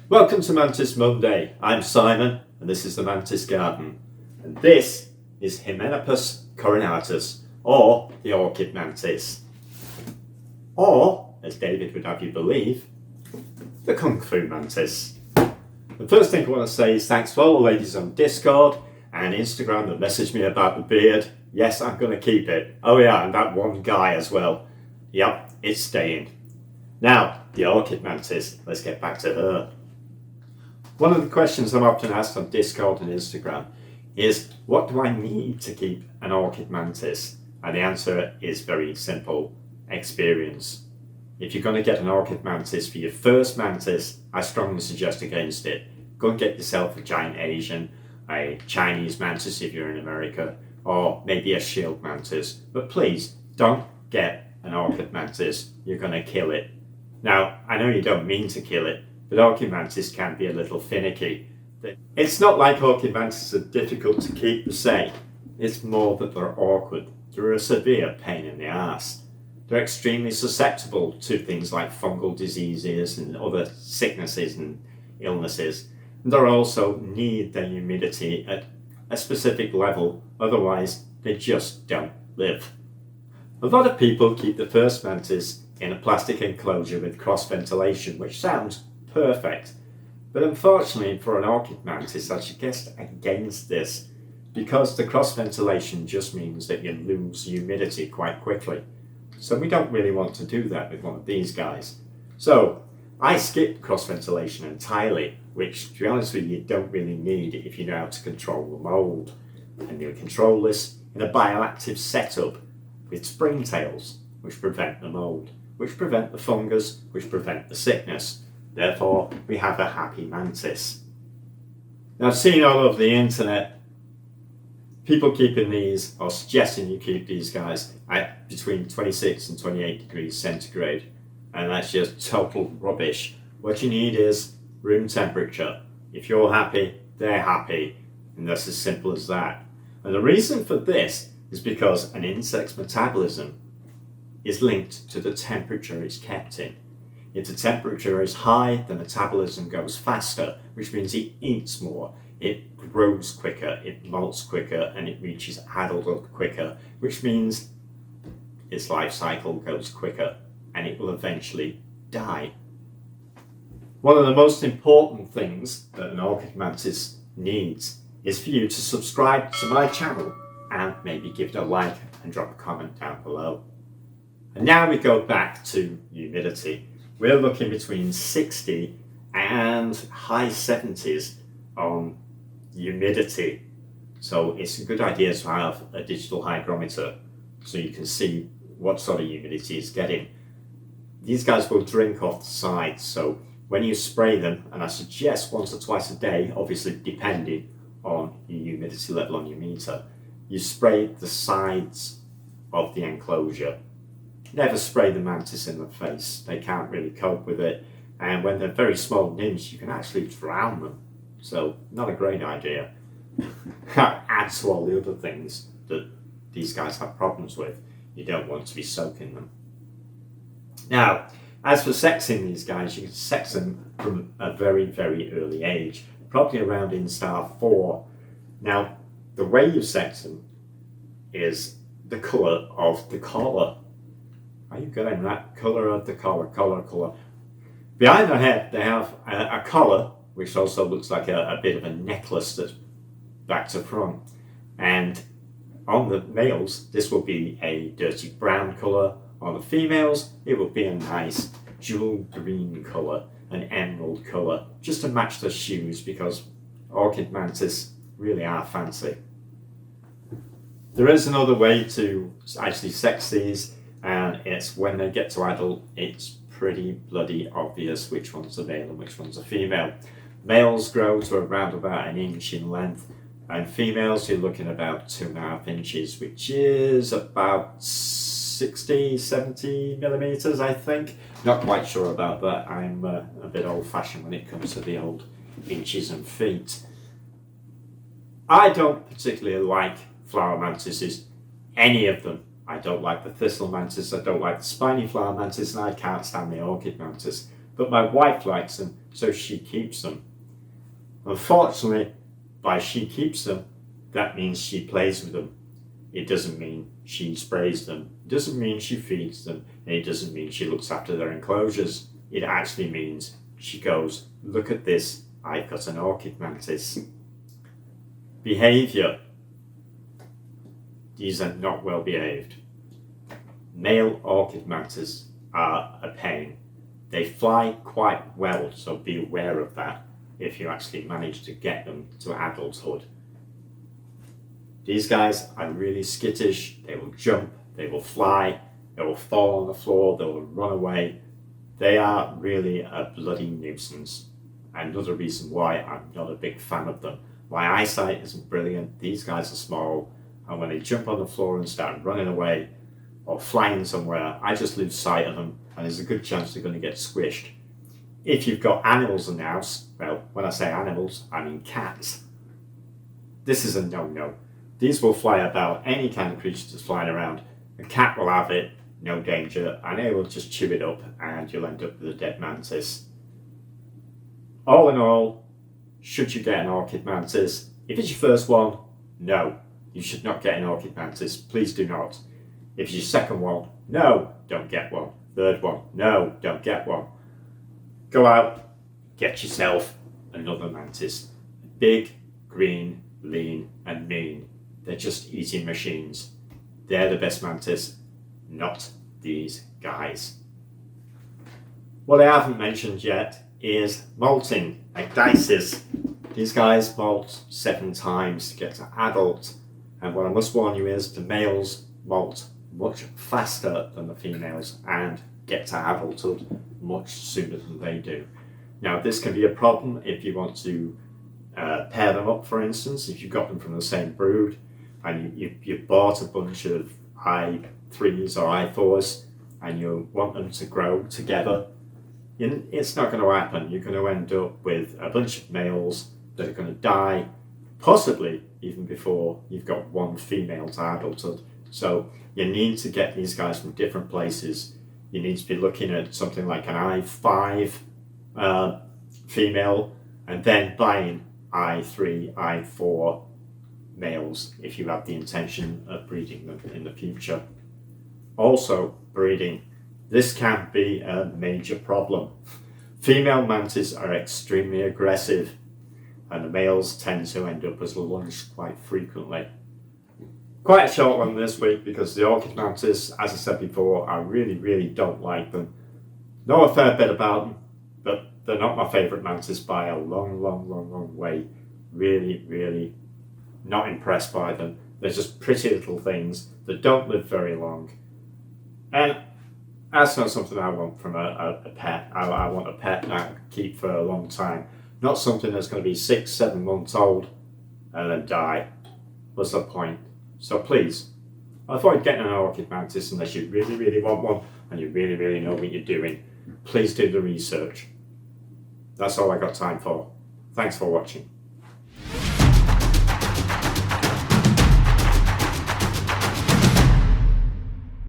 Welcome to Mantis Monday. I'm Simon and this is the Mantis Garden. And this is Hymenopus coronatus, or the Orchid Mantis. Or, as David would have you believe, the Kung Fu Mantis. The first thing I want to say is thanks to all the ladies on Discord and Instagram that messaged me about the beard. Yes, I'm going to keep it. Oh yeah, and that one guy as well. Yep, it's staying. Now, the Orchid Mantis, let's get back to her. One of the questions I'm often asked on Discord and Instagram is, what do I need to keep an Orchid Mantis? And the answer is very simple: experience. If you're going to get an Orchid Mantis for your first mantis, I strongly suggest against it. Go and get yourself a giant Asian, a Chinese mantis if you're in America, or maybe a shield mantis. But please, don't get an Orchid Mantis. You're going to kill it. Now, I know you don't mean to kill it, but Orchid Mantis can be a little finicky. It's not like Orchid Mantis are difficult to keep per se. It's more that they're awkward. They're a severe pain in the ass. They're extremely susceptible to things like fungal diseases and other sicknesses and illnesses. And they also need their humidity at a specific level, otherwise they just don't live. A lot of people keep the first mantis in a plastic enclosure with cross ventilation, which sounds perfect. But unfortunately for an Orchid Mantis, I suggest against this, because the cross ventilation just means that you lose humidity quite quickly. So we don't really want to do that with one of these guys. So I skip cross ventilation entirely, which to be honest with you don't really need if you know how to control the mould. And you control this in a bioactive setup with springtails, which prevent the mould, which prevent the fungus, which prevent the sickness. Therefore, we have a happy mantis. Now, I've seen all over the internet people keeping these, or suggesting you keep these guys at between 26 and 28 degrees centigrade, and that's just total rubbish. What you need is room temperature. If you're happy, they're happy, and that's as simple as that. And the reason for this is because an insect's metabolism is linked to the temperature it's kept in. If the temperature is high, the metabolism goes faster, which means it eats more, it grows quicker, it molts quicker, and it reaches adulthood quicker, which means its life cycle goes quicker, and it will eventually die. One of the most important things that an Orchid Mantis needs is for you to subscribe to my channel and maybe give it a like and drop a comment down below. And now we go back to humidity. We're looking between 60 and high 70s on humidity. So it's a good idea to have a digital hygrometer so you can see what sort of humidity it's getting. These guys will drink off the sides, so when you spray them, and I suggest once or twice a day, obviously depending on your humidity level on your meter, you spray the sides of the enclosure. Never spray the mantis in the face. They can't really cope with it. And when they're very small nymphs, you can actually drown them. So, not a great idea. Add to all the other things that these guys have problems with. You don't want to be soaking them. Now, as for sexing these guys, you can sex them from a very, very early age. Probably around instar 4. Now, the way you sex them is the colour of the collar. Are you getting that? Colour of the collar, colour. Behind their head, they have a collar, which also looks like a bit of a necklace that's back to front. And on the males, this will be a dirty brown colour. On the females, it will be a nice jewel green colour, an emerald colour, just to match the shoes, because Orchid Mantis really are fancy. There is another way to actually sex these, and it's when they get to adult, it's pretty bloody obvious which one's a male and which one's a female. Males grow to around about 1 inch in length, and females you're looking about 2.5 inches, which is about 60-70 millimeters, I think. Not quite sure about that. I'm a bit old-fashioned when it comes to the old inches and feet. I don't particularly like flower mantises, any of them. I don't like the thistle mantis, I don't like the spiny flower mantis, and I can't stand the Orchid Mantis. but my wife likes them, so she keeps them. Unfortunately, by she keeps them, that means she plays with them. It doesn't mean she sprays them. It doesn't mean she feeds them. And it doesn't mean she looks after their enclosures. It actually means she goes, look at this, I've got an orchid mantis. Behaviour. These are not well behaved. Male orchid mantis are a pain. They fly quite well, so be aware of that if you actually manage to get them to adulthood. These guys are really skittish. They will jump, they will fly, they will fall on the floor, they will run away. They are really a bloody nuisance. Another reason why I'm not a big fan of them. My eyesight isn't brilliant. These guys are small, and when they jump on the floor and start running away or flying somewhere, I just lose sight of them, and there's a good chance they're going to get squished. If you've got animals in the house, well, when I say animals, I mean cats. This is a no-no. These will fly about any kind of creature that's flying around. A cat will have it, no danger, and it will just chew it up, and you'll end up with a dead mantis. All in all, should you get an orchid mantis? If it's your first one, no, you should not get an orchid mantis. Please do not. If it's your second one, no, don't get one. Third one, no, don't get one. Go out, get yourself another mantis. Big, green, lean, and mean. They're just eating machines. They're the best mantis, not these guys. What I haven't mentioned yet is molting, ecdysis. These guys molt 7 times to get to adult, and what I must warn you is the males molt much faster than the females and get to adulthood much sooner than they do. Now, this can be a problem if you want to pair them up, for instance, if you've got them from the same brood and you've bought a bunch of I3s or I4s and you want them to grow together. It's not going to happen. You're going to end up with a bunch of males that are going to die, possibly even before you've got one female to adulthood. So you need to get these guys from different places. You need to be looking at something like an I5 female and then buying I3, I4 males if you have the intention of breeding them in the future. Also, breeding. This can be a major problem. Female mantis are extremely aggressive and the males tend to end up as lunch quite frequently. Quite a short one this week because the orchid mantis, as I said before, I really don't like them. Know a fair bit about them, but they're not my favourite mantis by a long way. Really not impressed by them. They're just pretty little things that don't live very long. And that's not something I want from a pet. I want a pet that I can keep for a long time. Not something that's going to be 6-7 months old and then die. What's the point? So please, avoid getting an orchid mantis unless you really want one and you really know what you're doing. Please do the research. That's all I got time for. Thanks for watching.